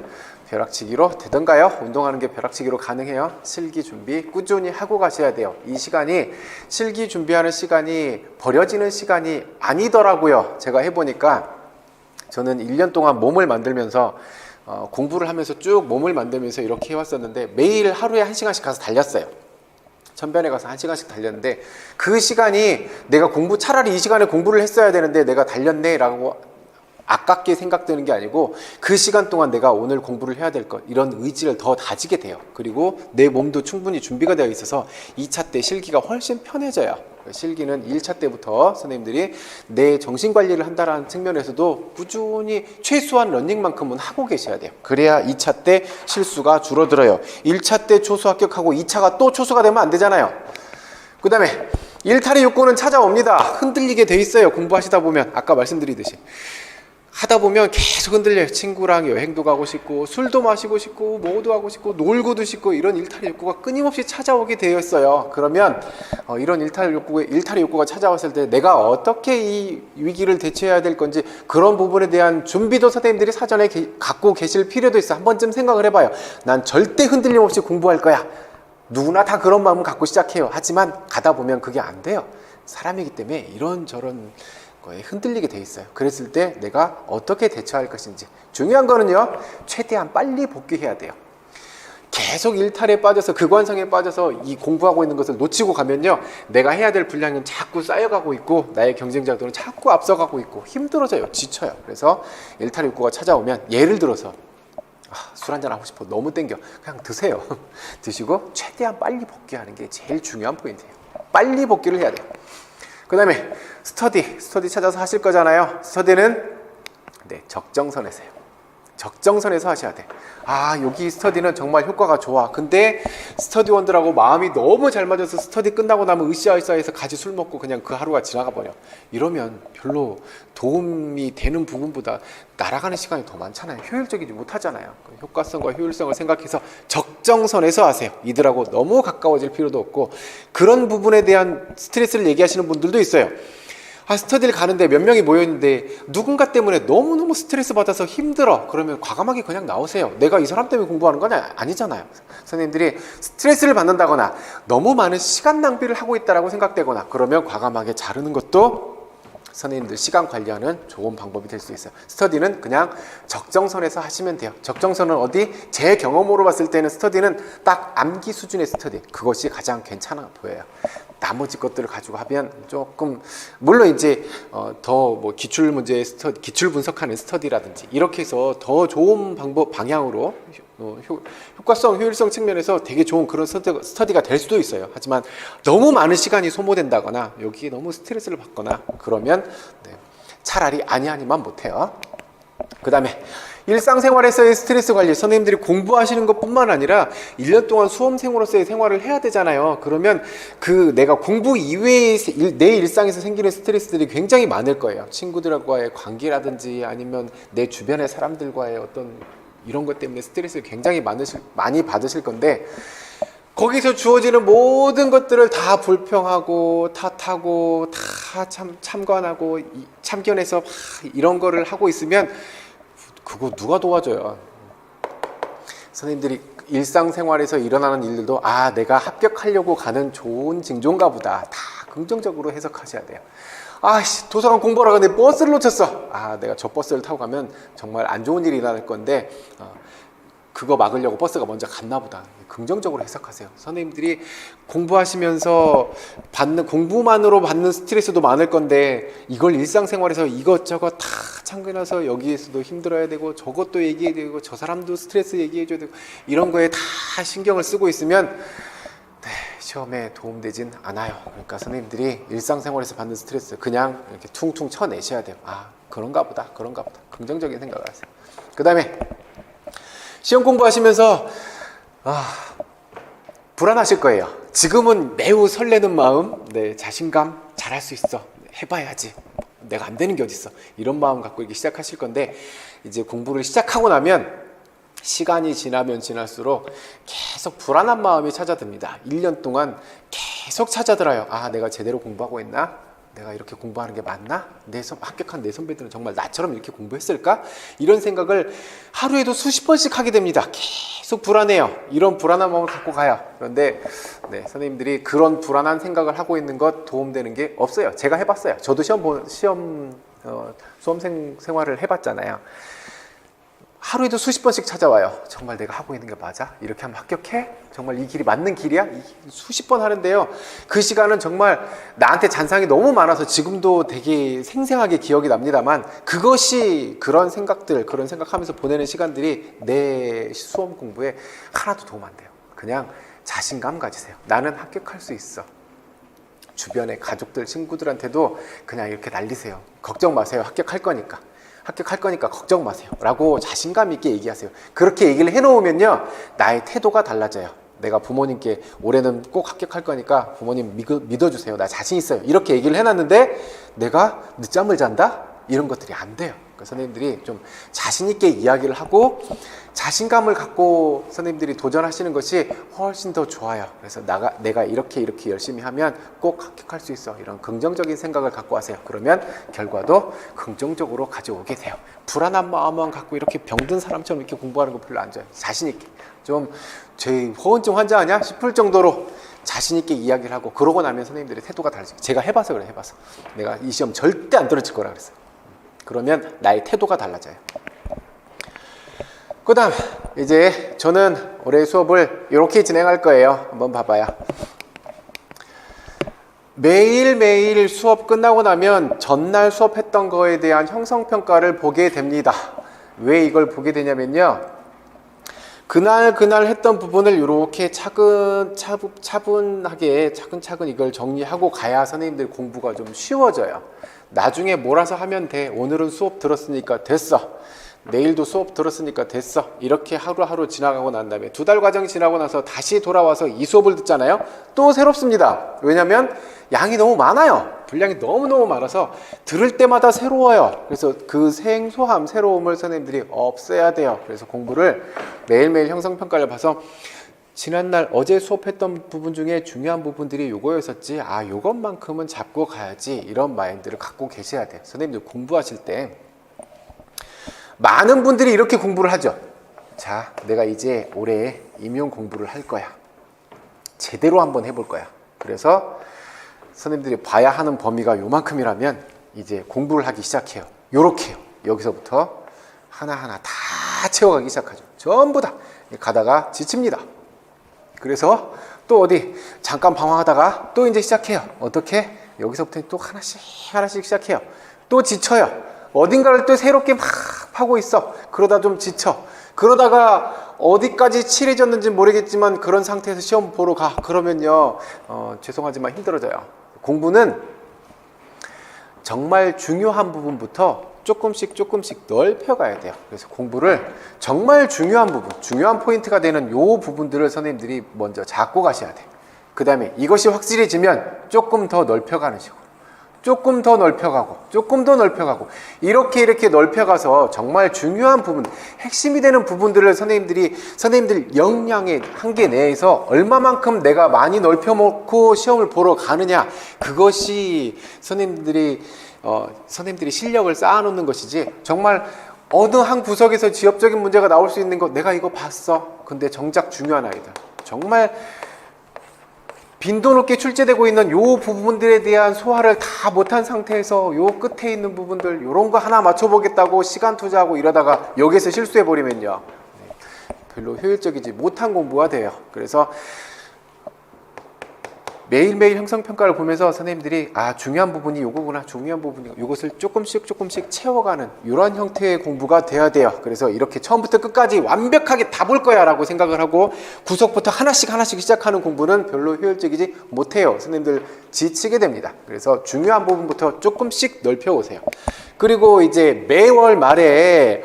벼락치기로 되던가요? 운동하는 게 벼락치기로 가능해요. 실기 준비 꾸준히 하고 가셔야 돼요. 이 시간이 실기 준비하는 시간이 버려지는 시간이 아니더라고요. 제가 해보니까 저는 1년 동안 몸을 만들면서 공부를 하면서 쭉 몸을 만들면서 이렇게 해왔었는데 매일 하루에 1시간씩 가서 달렸어요. 천변에 가서 1시간씩 달렸는데 그 시간이 내가 차라리 이 시간에 공부를 했어야 되는데 내가 달렸네 라고 아깝게 생각되는 게 아니고 그 시간 동안 내가 오늘 공부를 해야 될 것, 이런 의지를 더 다지게 돼요. 그리고 내 몸도 충분히 준비가 되어 있어서 2차 때 실기가 훨씬 편해져요. 실기는 1차 때부터 선생님들이 내 정신관리를 한다는 측면에서도 꾸준히 최소한 러닝만큼은 하고 계셔야 돼요. 그래야 2차 때 실수가 줄어들어요. 1차 때 초수 합격하고 2차가 또 초수가 되면 안 되잖아요. 그 다음에 일탈의 욕구는 찾아옵니다. 흔들리게 돼 있어요. 공부하시다 보면 아까 말씀드리듯이 하다 보면 계속 흔들려요. 친구랑 여행도 가고 싶고 술도 마시고 싶고 뭐도 하고 싶고 놀고도 싶고 이런 일탈의 욕구가 끊임없이 찾아오게 되어 있어요. 그러면 이런 일탈의 욕구가 찾아왔을 때 내가 어떻게 이 위기를 대처해야 될 건지 그런 부분에 대한 준비도 선생님들이 사전에 갖고 계실 필요도 있어. 한 번쯤 생각을 해봐요. 난 절대 흔들림 없이 공부할 거야. 누구나 다 그런 마음을 갖고 시작해요. 하지만 가다 보면 그게 안 돼요. 사람이기 때문에 이런저런 거에 흔들리게 돼 있어요. 그랬을 때 내가 어떻게 대처할 것인지. 중요한 거는요, 최대한 빨리 복귀해야 돼요. 계속 일탈에 빠져서 극관성에 빠져서 이 공부하고 있는 것을 놓치고 가면요, 내가 해야 될 분량은 자꾸 쌓여가고 있고 나의 경쟁자들은 자꾸 앞서가고 있고 힘들어져요. 지쳐요. 그래서 일탈 욕구가 찾아오면 예를 들어서 술 한잔 하고 싶어, 너무 땡겨, 그냥 드세요. 드시고 최대한 빨리 복귀하는 게 제일 중요한 포인트예요. 빨리 복귀를 해야 돼요. 그 다음에 스터디 찾아서 하실 거잖아요. 스터디는 적정선에서 해요. 적정선에서 하셔야 돼. 여기 스터디는 정말 효과가 좋아. 근데 스터디원들하고 마음이 너무 잘 맞아서 스터디 끝나고 나면 으쌰으쌰해서 같이 술 먹고 그냥 그 하루가 지나가 버려. 이러면 별로 도움이 되는 부분보다 날아가는 시간이 더 많잖아요. 효율적이지 못하잖아요. 효과성과 효율성을 생각해서 적정선에서 하세요. 이들하고 너무 가까워질 필요도 없고. 그런 부분에 대한 스트레스를 얘기하시는 분들도 있어요. 스터디를 가는데 몇 명이 모여있는데 누군가 때문에 너무너무 스트레스 받아서 힘들어. 그러면 과감하게 그냥 나오세요. 내가 이 사람 때문에 공부하는 건 아니잖아요. 선생님들이 스트레스를 받는다거나 너무 많은 시간 낭비를 하고 있다고 생각되거나 그러면 과감하게 자르는 것도 선생님들 시간 관리하는 좋은 방법이 될 수 있어요. 스터디는 그냥 적정선에서 하시면 돼요. 적정선은 어디? 제 경험으로 봤을 때는 스터디는 딱 암기 수준의 스터디, 그것이 가장 괜찮아 보여요. 나머지 것들을 가지고 하면 조금, 물론 이제 더 뭐 기출 문제 스터디, 기출 분석하는 스터디라든지 이렇게 해서 더 좋은 방향으로 효과성, 효율성 측면에서 되게 좋은 그런 스터디가 될 수도 있어요. 하지만 너무 많은 시간이 소모된다거나 여기에 너무 스트레스를 받거나 그러면 차라리 아니만 못해요. 그 다음에 일상생활에서의 스트레스 관리, 선생님들이 공부하시는 것뿐만 아니라 1년 동안 수험생으로서의 생활을 해야 되잖아요. 그러면 내가 공부 이외의 내 일상에서 생기는 스트레스들이 굉장히 많을 거예요. 친구들과의 관계라든지 아니면 내 주변의 사람들과의 어떤 이런 것 때문에 스트레스를 굉장히 많이 받으실 건데, 거기서 주어지는 모든 것들을 다 불평하고 탓하고 다 참관하고 참견해서 이런 거를 하고 있으면 그거 누가 도와줘요. 선생님들이 일상생활에서 일어나는 일들도 아, 내가 합격하려고 가는 좋은 징조인가 보다. 다 긍정적으로 해석하셔야 돼요. 아씨, 도서관 공부하러 가는데 버스를 놓쳤어. 아, 내가 저 버스를 타고 가면 정말 안 좋은 일이 일어날 건데 그거 막으려고 버스가 먼저 갔나 보다. 긍정적으로 해석하세요. 선생님들이 공부하시면서 공부만으로 받는 스트레스도 많을 건데 이걸 일상생활에서 이것저것 다 참견해서 여기에서도 힘들어야 되고 저것도 얘기해야 되고 저 사람도 스트레스 얘기해줘야 되고 이런 거에 다 신경을 쓰고 있으면 시험에 도움되진 않아요. 그러니까 선생님들이 일상생활에서 받는 스트레스 그냥 이렇게 퉁퉁 쳐내셔야 돼요. 아, 그런가 보다. 긍정적인 생각을 하세요. 그 다음에 시험 공부하시면서 불안하실 거예요. 지금은 매우 설레는 마음, 자신감, 잘할 수 있어, 해봐야지, 내가 안 되는 게 어딨어, 이런 마음 갖고 이렇게 시작하실 건데 이제 공부를 시작하고 나면 시간이 지나면 지날수록 계속 불안한 마음이 찾아듭니다. 1년 동안 계속 찾아들어요. 아, 내가 제대로 공부하고 있나? 내가 이렇게 공부하는 게 맞나? 합격한 내 선배들은 정말 나처럼 이렇게 공부했을까? 이런 생각을 하루에도 수십 번씩 하게 됩니다. 계속 불안해요. 이런 불안한 마음을 갖고 가요. 그런데 선생님들이 그런 불안한 생각을 하고 있는 것 도움되는 게 없어요. 제가 해봤어요. 저도 수험생 생활을 해봤잖아요. 하루에도 수십 번씩 찾아와요. 정말 내가 하고 있는 게 맞아? 이렇게 하면 합격해? 정말 이 길이 맞는 길이야? 수십 번 하는데요. 그 시간은 정말 나한테 잔상이 너무 많아서 지금도 되게 생생하게 기억이 납니다만 그것이 그런 생각하면서 보내는 시간들이 내 수험 공부에 하나도 도움 안 돼요. 그냥 자신감 가지세요. 나는 합격할 수 있어. 주변의 가족들, 친구들한테도 그냥 이렇게 날리세요. 걱정 마세요. 합격할 거니까 걱정 마세요 라고 자신감 있게 얘기하세요. 그렇게 얘기를 해놓으면요, 나의 태도가 달라져요. 내가 부모님께 올해는 꼭 합격할 거니까 부모님 믿어주세요, 나 자신 있어요, 이렇게 얘기를 해놨는데 내가 늦잠을 잔다? 이런 것들이 안 돼요. 그러니까 선생님들이 좀 자신 있게 이야기를 하고 자신감을 갖고 선생님들이 도전하시는 것이 훨씬 더 좋아요. 그래서 내가 이렇게 열심히 하면 꼭 합격할 수 있어, 이런 긍정적인 생각을 갖고 하세요. 그러면 결과도 긍정적으로 가져오게 돼요. 불안한 마음만 갖고 이렇게 병든 사람처럼 이렇게 공부하는 거 별로 안 좋아요. 자신 있게 좀 제 허언증 환자 아니야 싶을 정도로 자신 있게 이야기를 하고, 그러고 나면 선생님들의 태도가 달라져요. 제가 해봐서 그래요. 내가 이 시험 절대 안 떨어질 거라 그랬어요. 그러면 나의 태도가 달라져요. 그 다음 이제 저는 올해 수업을 이렇게 진행할 거예요. 한번 봐봐요. 매일매일 수업 끝나고 나면 전날 수업했던 거에 대한 형성평가를 보게 됩니다. 왜 이걸 보게 되냐면요, 그날 했던 부분을 이렇게 차분하게 차근차근 이걸 정리하고 가야 선생님들 공부가 좀 쉬워져요. 나중에 몰아서 하면 돼. 오늘은 수업 들었으니까 됐어, 내일도 수업 들었으니까 됐어, 이렇게 하루하루 지나가고 난 다음에 2달 과정 지나고 나서 다시 돌아와서 이 수업을 듣잖아요. 또 새롭습니다. 왜냐면 양이 너무 많아요. 분량이 너무너무 많아서 들을 때마다 새로워요. 그래서 그 새로움을 선생님들이 없애야 돼요. 그래서 공부를 매일매일 형성평가를 봐서 지난날 어제 수업했던 부분 중에 중요한 부분들이 요거였었지, 아, 요것만큼은 잡고 가야지, 이런 마인드를 갖고 계셔야 돼요. 선생님들 공부하실 때 많은 분들이 이렇게 공부를 하죠. 자, 내가 이제 올해 임용 공부를 할 거야. 제대로 한번 해볼 거야. 그래서 선생님들이 봐야 하는 범위가 요만큼이라면 이제 공부를 하기 시작해요. 요렇게요. 여기서부터 하나하나 다 채워가기 시작하죠. 전부 다 가다가 지칩니다. 그래서 또 어디 잠깐 방황하다가 또 이제 시작해요. 어떻게? 여기서부터 또 하나씩 시작해요. 또 지쳐요. 어딘가를 또 새롭게 막 파고 있어. 그러다 좀 지쳐. 그러다가 어디까지 칠해졌는지 모르겠지만 그런 상태에서 시험 보러 가. 그러면요, 죄송하지만 힘들어져요. 공부는 정말 중요한 부분부터 조금씩 넓혀가야 돼요. 그래서 공부를 정말 중요한 부분, 중요한 포인트가 되는 요 부분들을 선생님들이 먼저 잡고 가셔야 돼요. 그 다음에 이것이 확실해지면 조금 더 넓혀가는 식으로, 조금 더 넓혀가고 이렇게 넓혀가서 정말 중요한 부분, 핵심이 되는 부분들을 선생님들 역량의 한계 내에서 얼마만큼 내가 많이 넓혀놓고 시험을 보러 가느냐, 그것이 선생님들이 실력을 쌓아놓는 것이지, 정말 어느 한 구석에서 지엽적인 문제가 나올 수 있는 거 내가 이거 봤어. 근데 정작 중요한 아이들, 정말 빈도 높게 출제되고 있는 요 부분들에 대한 소화를 다 못한 상태에서 요 끝에 있는 부분들 요런 거 하나 맞춰보겠다고 시간 투자하고 이러다가 여기서 실수해버리면요, 별로 효율적이지 못한 공부가 돼요. 그래서 매일매일 형성평가를 보면서 선생님들이 중요한 부분이 요거구나, 중요한 부분이 요것을 조금씩 채워가는 이런 형태의 공부가 돼야 돼요. 그래서 이렇게 처음부터 끝까지 완벽하게 다 볼 거야 라고 생각을 하고 구석부터 하나씩 시작하는 공부는 별로 효율적이지 못해요. 선생님들 지치게 됩니다. 그래서 중요한 부분부터 조금씩 넓혀오세요. 그리고 이제 매월 말에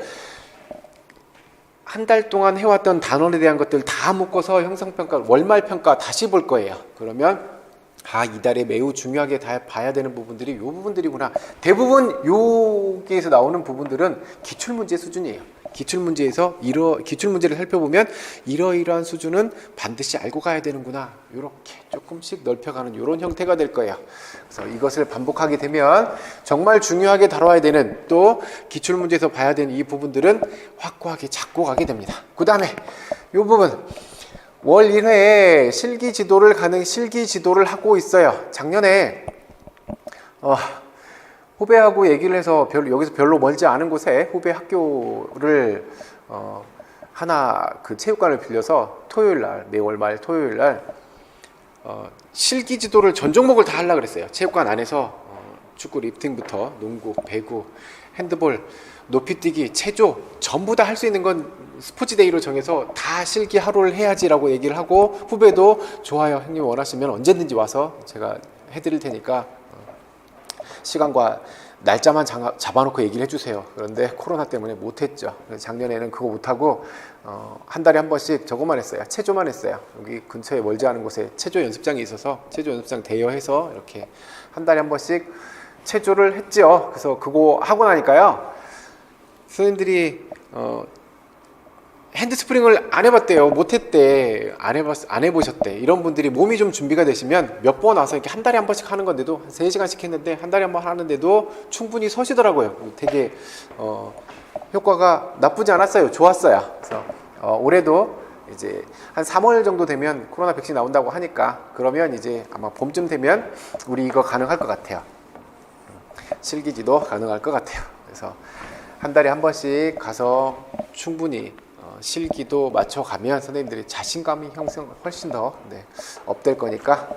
한 달 동안 해왔던 단원에 대한 것들 다 묶어서 형성평가, 월말평가 다시 볼 거예요. 그러면 이달에 매우 중요하게 다 봐야 되는 부분들이 요 부분들이구나. 대부분 여기에서 나오는 부분들은 기출문제 수준이에요. 기출문제를 살펴보면 이러이러한 수준은 반드시 알고 가야 되는구나. 이렇게 조금씩 넓혀가는 이런 형태가 될 거예요. 그래서 이것을 반복하게 되면 정말 중요하게 다뤄야 되는, 또 기출문제에서 봐야 되는 이 부분들은 확고하게 잡고 가게 됩니다. 그 다음에 이 부분, 월 1회에 실기 지도를 하고 있어요. 작년에 후배하고 얘기를 해서 여기서 별로 멀지 않은 곳에 후배 학교를 하나 그 체육관을 빌려서 토요일날, 매월 말 토요일날 실기 지도를 전 종목을 다 하려고 그랬어요. 체육관 안에서 축구 리프팅부터 농구, 배구, 핸드볼, 높이뛰기, 체조 전부 다 할 수 있는 건 스포츠데이로 정해서 다 실기 하루를 해야지라고 얘기를 하고, 후배도 좋아요, 형님 원하시면 언제든지 와서 제가 해드릴 테니까 시간과 날짜만 잡아놓고 얘기를 해주세요. 그런데 코로나 때문에 못했죠. 작년에는 그거 못하고 한 달에 한 번씩 저거만 했어요. 체조만 했어요. 여기 근처에 멀지 않은 곳에 체조 연습장이 있어서 체조 연습장 대여해서 이렇게 한 달에 한 번씩 체조를 했죠. 그래서 그거 하고 나니까요, 선생님들이 핸드스프링을 안 해봤대요. 못했대. 안 해보셨대. 이런 분들이 몸이 좀 준비가 되시면 몇 번 와서 이렇게 한 달에 한 번씩 하는 건데도, 3시간씩 했는데 한 달에 한 번 하는데도 충분히 서시더라고요. 되게 효과가 나쁘지 않았어요. 좋았어요. 그래서 올해도 이제 한 3월 정도 되면 코로나 백신 나온다고 하니까, 그러면 이제 아마 봄쯤 되면 우리 이거 가능할 것 같아요. 실기지도 가능할 것 같아요. 그래서 한 달에 한 번씩 가서 충분히 실기도 맞춰가면 선생님들이 자신감이 형성 훨씬 더 업될 거니까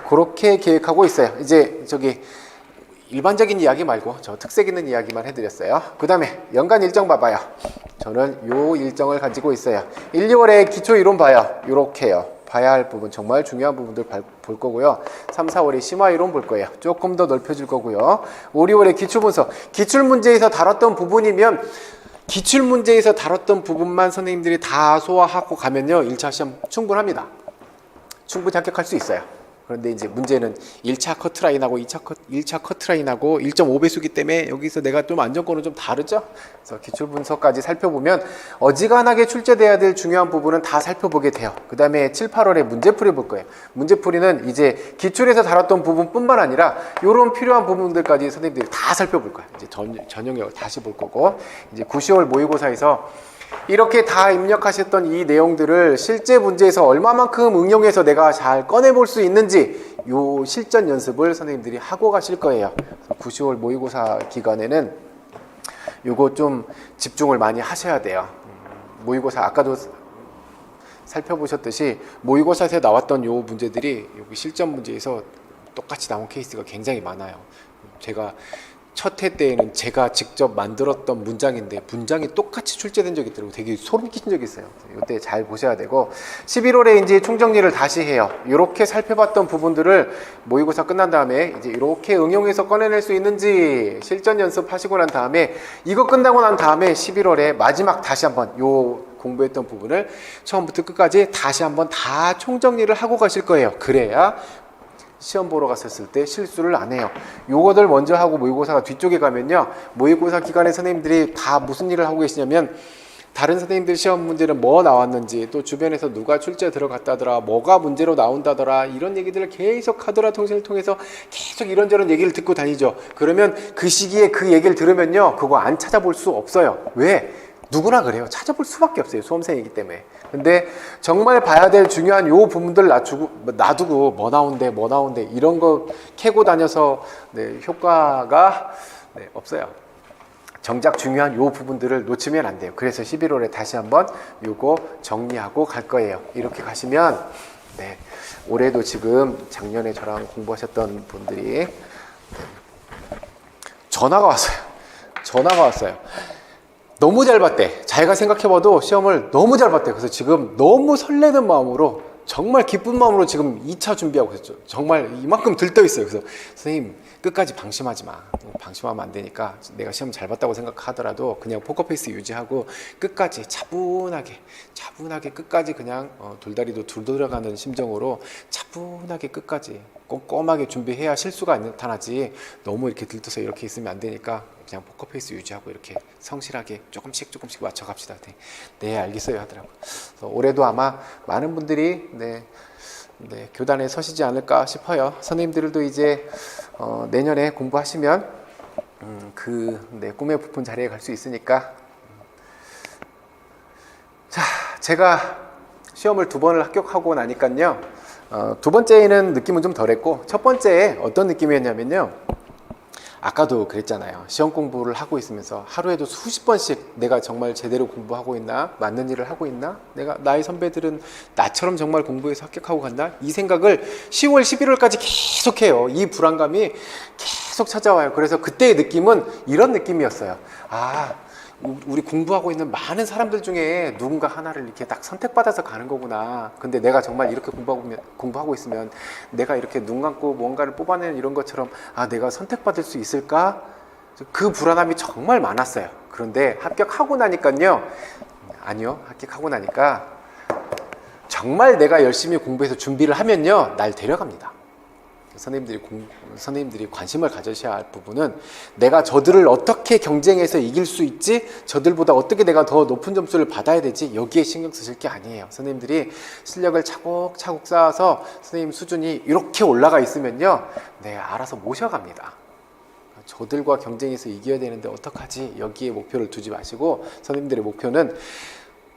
그렇게 계획하고 있어요. 이제 일반적인 이야기 말고 저 특색 있는 이야기만 해드렸어요. 그 다음에 연간 일정 봐봐요. 저는 요 일정을 가지고 있어요. 1, 2월에 기초 이론 봐요. 요렇게요. 봐야 할 부분, 정말 중요한 부분들 볼 거고요. 3, 4월에 심화 이론 볼 거예요. 조금 더 넓혀줄 거고요. 5, 6월에 기출 분석, 기출문제에서 다뤘던 부분이면 기출문제에서 다뤘던 부분만 선생님들이 다 소화하고 가면요, 1차 시험 충분합니다. 충분히 합격할 수 있어요. 그런데 이제 문제는 1차 커트라인하고 1차 커트라인하고 1.5배수기 때문에 여기서 내가 좀 안정권은 좀 다르죠. 그래서 기출 분석까지 살펴보면 어지간하게 출제돼야 될 중요한 부분은 다 살펴보게 돼요. 그 다음에 7, 8월에 문제풀이 볼 거예요. 문제풀이는 이제 기출에서 다뤘던 부분뿐만 아니라 이런 필요한 부분들까지 선생님들이 다 살펴볼 거예요. 이제 전형을 다시 볼 거고, 이제 9, 10월 모의고사에서 이렇게 다 입력하셨던 이 내용들을 실제 문제에서 얼마만큼 응용해서 내가 잘 꺼내볼 수 있는지 요 실전 연습을 선생님들이 하고 가실 거예요. 9, 10월 모의고사 기간에는 요거 좀 집중을 많이 하셔야 돼요. 모의고사 아까도 살펴보셨듯이 모의고사에서 나왔던 요 문제들이 여기 실전 문제에서 똑같이 나온 케이스가 굉장히 많아요. 제가 첫 해 때에는 제가 직접 만들었던 문장인데 문장이 똑같이 출제된 적이 있더라고요. 되게 소름 끼친 적이 있어요. 이때 잘 보셔야 되고, 11월에 이제 총정리를 다시 해요. 이렇게 살펴봤던 부분들을 모의고사 끝난 다음에 이제 이렇게 응용해서 꺼내낼 수 있는지 실전 연습하시고 난 다음에, 이거 끝나고 난 다음에 11월에 마지막 다시 한번 요 공부했던 부분을 처음부터 끝까지 다시 한번 다 총정리를 하고 가실 거예요. 그래야 시험 보러 갔었을 때 실수를 안 해요. 요거들 먼저 하고 모의고사가 뒤쪽에 가면요, 모의고사 기간에 선생님들이 다 무슨 일을 하고 계시냐면 다른 선생님들 시험 문제는 뭐 나왔는지, 또 주변에서 누가 출제 들어갔다더라, 뭐가 문제로 나온다더라, 이런 얘기들을 계속 하더라 통신을 통해서 계속 이런저런 얘기를 듣고 다니죠. 그러면 그 시기에 그 얘기를 들으면요, 그거 안 찾아볼 수 없어요. 왜? 누구나 그래요. 찾아볼 수밖에 없어요. 수험생이기 때문에. 근데 정말 봐야 될 중요한 요 부분들 놔두고 뭐 나온대 이런 거 캐고 다녀서 효과가 없어요. 정작 중요한 요 부분들을 놓치면 안 돼요. 그래서 11월에 다시 한번 요거 정리하고 갈 거예요. 이렇게 가시면 올해도 지금 작년에 저랑 공부하셨던 분들이 전화가 왔어요. 너무 잘 봤대. 자기가 생각해봐도 시험을 너무 잘 봤대. 그래서 지금 너무 설레는 마음으로, 정말 기쁜 마음으로 지금 2차 준비하고 있죠. 정말 이만큼 들떠 있어요. 그래서 선생님, 끝까지 방심하지 마. 방심하면 안 되니까 내가 시험 잘 봤다고 생각하더라도 그냥 포커페이스 유지하고 끝까지 차분하게 끝까지 그냥 돌다리도 둘 돌아가는 심정으로 차분하게 끝까지 꼼꼼하게 준비해야 실수가 안 나타나지. 너무 이렇게 들떠서 이렇게 있으면 안 되니까 그냥 포커페이스 유지하고 이렇게 성실하게 조금씩 맞춰갑시다. 네, 알겠어요 하더라고요. 그래서 올해도 아마 많은 분들이 교단에 서시지 않을까 싶어요. 선생님들도 이제 내년에 공부하시면 꿈에 부푼 자리에 갈 수 있으니까. 자, 제가 시험을 2번을 합격하고 나니까요, 2번째에는 느낌은 좀 덜했고, 첫 번째에 어떤 느낌이었냐면요, 아까도 그랬잖아요. 시험 공부를 하고 있으면서 하루에도 수십 번씩 내가 정말 제대로 공부하고 있나? 맞는 일을 하고 있나? 나의 선배들은 나처럼 정말 공부해서 합격하고 간다? 이 생각을 10월, 11월까지 계속해요. 이 불안감이 계속 찾아와요. 그래서 그때의 느낌은 이런 느낌이었어요. 우리 공부하고 있는 많은 사람들 중에 누군가 하나를 이렇게 딱 선택받아서 가는 거구나. 근데 내가 정말 이렇게 공부하고 있으면 내가 이렇게 눈 감고 뭔가를 뽑아내는 이런 것처럼 내가 선택받을 수 있을까? 그 불안함이 정말 많았어요. 그런데 합격하고 나니까요, 합격하고 나니까 정말 내가 열심히 공부해서 준비를 하면요, 날 데려갑니다. 선생님들이 관심을 가져셔야 할 부분은, 내가 저들을 어떻게 경쟁해서 이길 수 있지, 저들보다 어떻게 내가 더 높은 점수를 받아야 되지, 여기에 신경 쓰실 게 아니에요. 선생님들이 실력을 차곡차곡 쌓아서 선생님 수준이 이렇게 올라가 있으면요, 알아서 모셔갑니다. 저들과 경쟁해서 이겨야 되는데 어떡하지, 여기에 목표를 두지 마시고, 선생님들의 목표는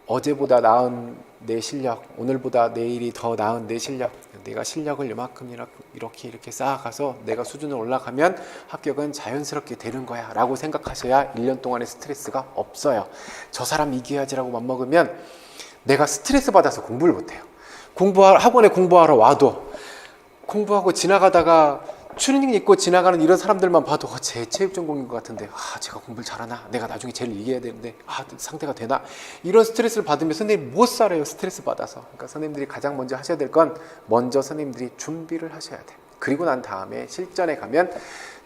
어제보다 나은 내 실력, 오늘보다 내일이 더 나은 내 실력, 내가 실력을 이만큼 이렇게 쌓아가서 내가 수준을 올라가면 합격은 자연스럽게 되는 거야 라고 생각하셔야 1년 동안의 스트레스가 없어요. 저 사람 이겨야지라고 맘먹으면 내가 스트레스 받아서 공부를 못해요. 학원에 공부하러 와도 공부하고 지나가다가 추리닝 입고 지나가는 이런 사람들만 봐도 제 체육 전공인 것 같은데 제가 공부를 잘하나? 내가 나중에 쟤를 이겨야 되는데 상대가 되나? 이런 스트레스를 받으면 선생님 못 살아요. 스트레스 받아서. 그러니까 선생님들이 가장 먼저 하셔야 될 건, 먼저 선생님들이 준비를 하셔야 돼요. 그리고 난 다음에 실전에 가면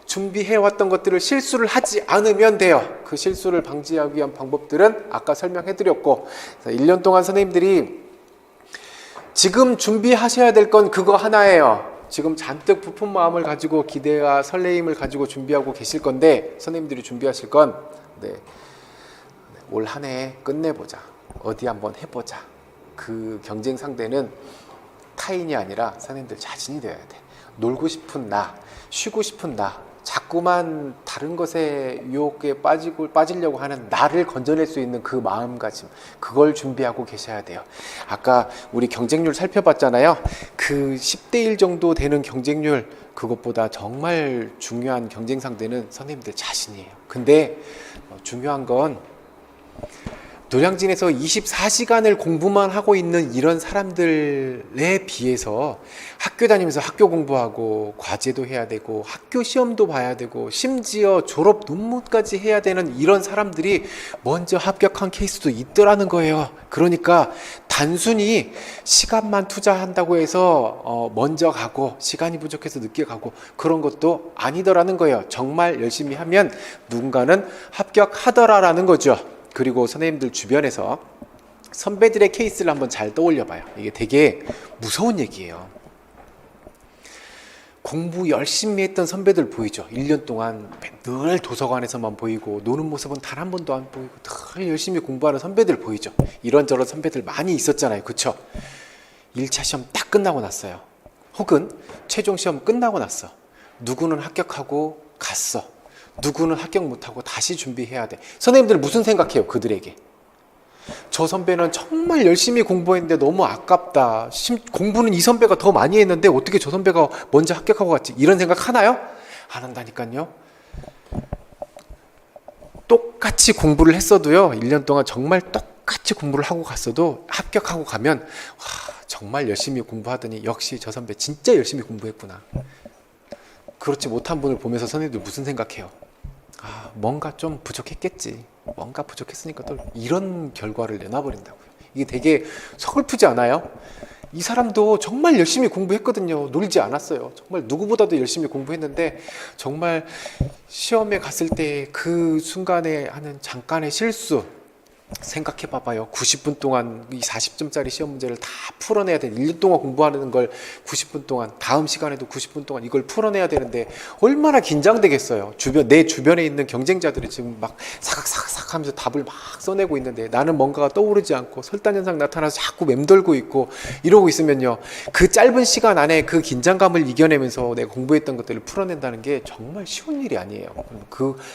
준비해왔던 것들을 실수를 하지 않으면 돼요. 그 실수를 방지하기 위한 방법들은 아까 설명해드렸고, 1년 동안 선생님들이 지금 준비하셔야 될 건 그거 하나예요. 지금 잔뜩 부푼 마음을 가지고 기대와 설레임을 가지고 준비하고 계실 건데, 선생님들이 준비하실 건 올 한 해 끝내보자, 어디 한번 해보자. 그 경쟁 상대는 타인이 아니라 선생님들 자신이 되어야 돼. 놀고 싶은 나, 쉬고 싶은 나, 자꾸만 다른 것에 유혹에 빠지려고 하는 나를 건져낼 수 있는 그 마음가짐, 그걸 준비하고 계셔야 돼요. 아까 우리 경쟁률 살펴봤잖아요. 그 10대 1 정도 되는 경쟁률, 그것보다 정말 중요한 경쟁 상대는 선생님들 자신이에요. 근데 중요한 건, 노량진에서 24시간을 공부만 하고 있는 이런 사람들에 비해서 학교 다니면서 학교 공부하고 과제도 해야 되고 학교 시험도 봐야 되고 심지어 졸업 논문까지 해야 되는 이런 사람들이 먼저 합격한 케이스도 있더라는 거예요. 그러니까 단순히 시간만 투자한다고 해서 먼저 가고 시간이 부족해서 늦게 가고 그런 것도 아니더라는 거예요. 정말 열심히 하면 누군가는 합격하더라라는 거죠. 그리고 선생님들 주변에서 선배들의 케이스를 한번 잘 떠올려 봐요. 이게 되게 무서운 얘기예요. 공부 열심히 했던 선배들 보이죠? 1년 동안 늘 도서관에서만 보이고 노는 모습은 단 한 번도 안 보이고 늘 열심히 공부하는 선배들 보이죠? 이런저런 선배들 많이 있었잖아요. 그쵸? 1차 시험 딱 끝나고 났어요. 혹은 최종 시험 끝나고 났어. 누구는 합격하고 갔어. 누구는 합격 못하고 다시 준비해야 돼. 선생님들 무슨 생각해요? 그들에게. 저 선배는 정말 열심히 공부했는데 너무 아깝다. 공부는 이 선배가 더 많이 했는데 어떻게 저 선배가 먼저 합격하고 갔지? 이런 생각 하나요? 안 한다니까요. 똑같이 공부를 했어도요. 1년 동안 정말 똑같이 공부를 하고 갔어도 합격하고 가면 와, 정말 열심히 공부하더니 역시 저 선배 진짜 열심히 공부했구나. 그렇지 못한 분을 보면서 선생님들 무슨 생각해요? 아, 뭔가 좀 부족했겠지. 뭔가 부족했으니까 또 이런 결과를 내놔버린다고요. 이게 되게 서글프지 않아요? 이 사람도 정말 열심히 공부했거든요. 놀지 않았어요. 정말 누구보다도 열심히 공부했는데 정말 시험에 갔을 때 그 순간에 하는 잠깐의 실수 생각해 봐봐요. 90분 동안 이 40점짜리 시험 문제를 다 풀어내야 돼. 1년 동안 공부하는 걸 90분 동안, 다음 시간에도 90분 동안 이걸 풀어내야 되는데 얼마나 긴장되겠어요. 내 주변에 있는 경쟁자들이 지금 막 사각사각 하면서 답을 막 써내고 있는데 나는 뭔가가 떠오르지 않고 설단현상 나타나서 자꾸 맴돌고 있고 이러고 있으면요. 그 짧은 시간 안에 그 긴장감을 이겨내면서 내가 공부했던 것들을 풀어낸다는 게 정말 쉬운 일이 아니에요.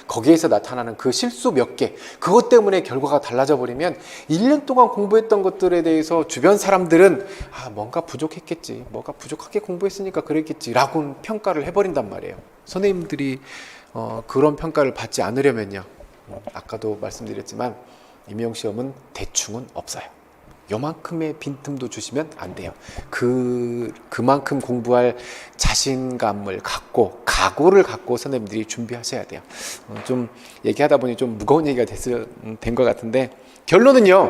거기에서 나타나는 그 실수 몇 개, 그것 때문에 결과가 달라져 버리면 1년 동안 공부했던 것들에 대해서 주변 사람들은 뭔가 부족했겠지, 뭔가 부족하게 공부했으니까 그랬겠지 라고 평가를 해버린단 말이에요. 선생님들이 그런 평가를 받지 않으려면요, 아까도 말씀드렸지만 임용시험은 대충은 없어요. 요만큼의 빈틈도 주시면 안 돼요. 그만큼 공부할 자신감을 갖고 각오를 갖고 선생님들이 준비하셔야 돼요. 좀 얘기하다 보니 좀 무거운 얘기가 된 것 같은데 결론은요,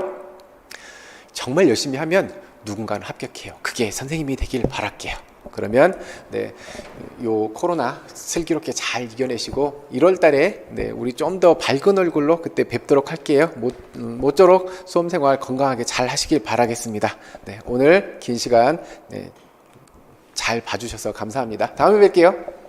정말 열심히 하면 누군가는 합격해요. 그게 선생님이 되길 바랄게요. 그러면 요 코로나 슬기롭게 잘 이겨내시고 1월 달에 우리 좀 더 밝은 얼굴로 그때 뵙도록 할게요. 모쪼록 수험생활 건강하게 잘 하시길 바라겠습니다. 오늘 긴 시간 잘 봐주셔서 감사합니다. 다음에 뵐게요.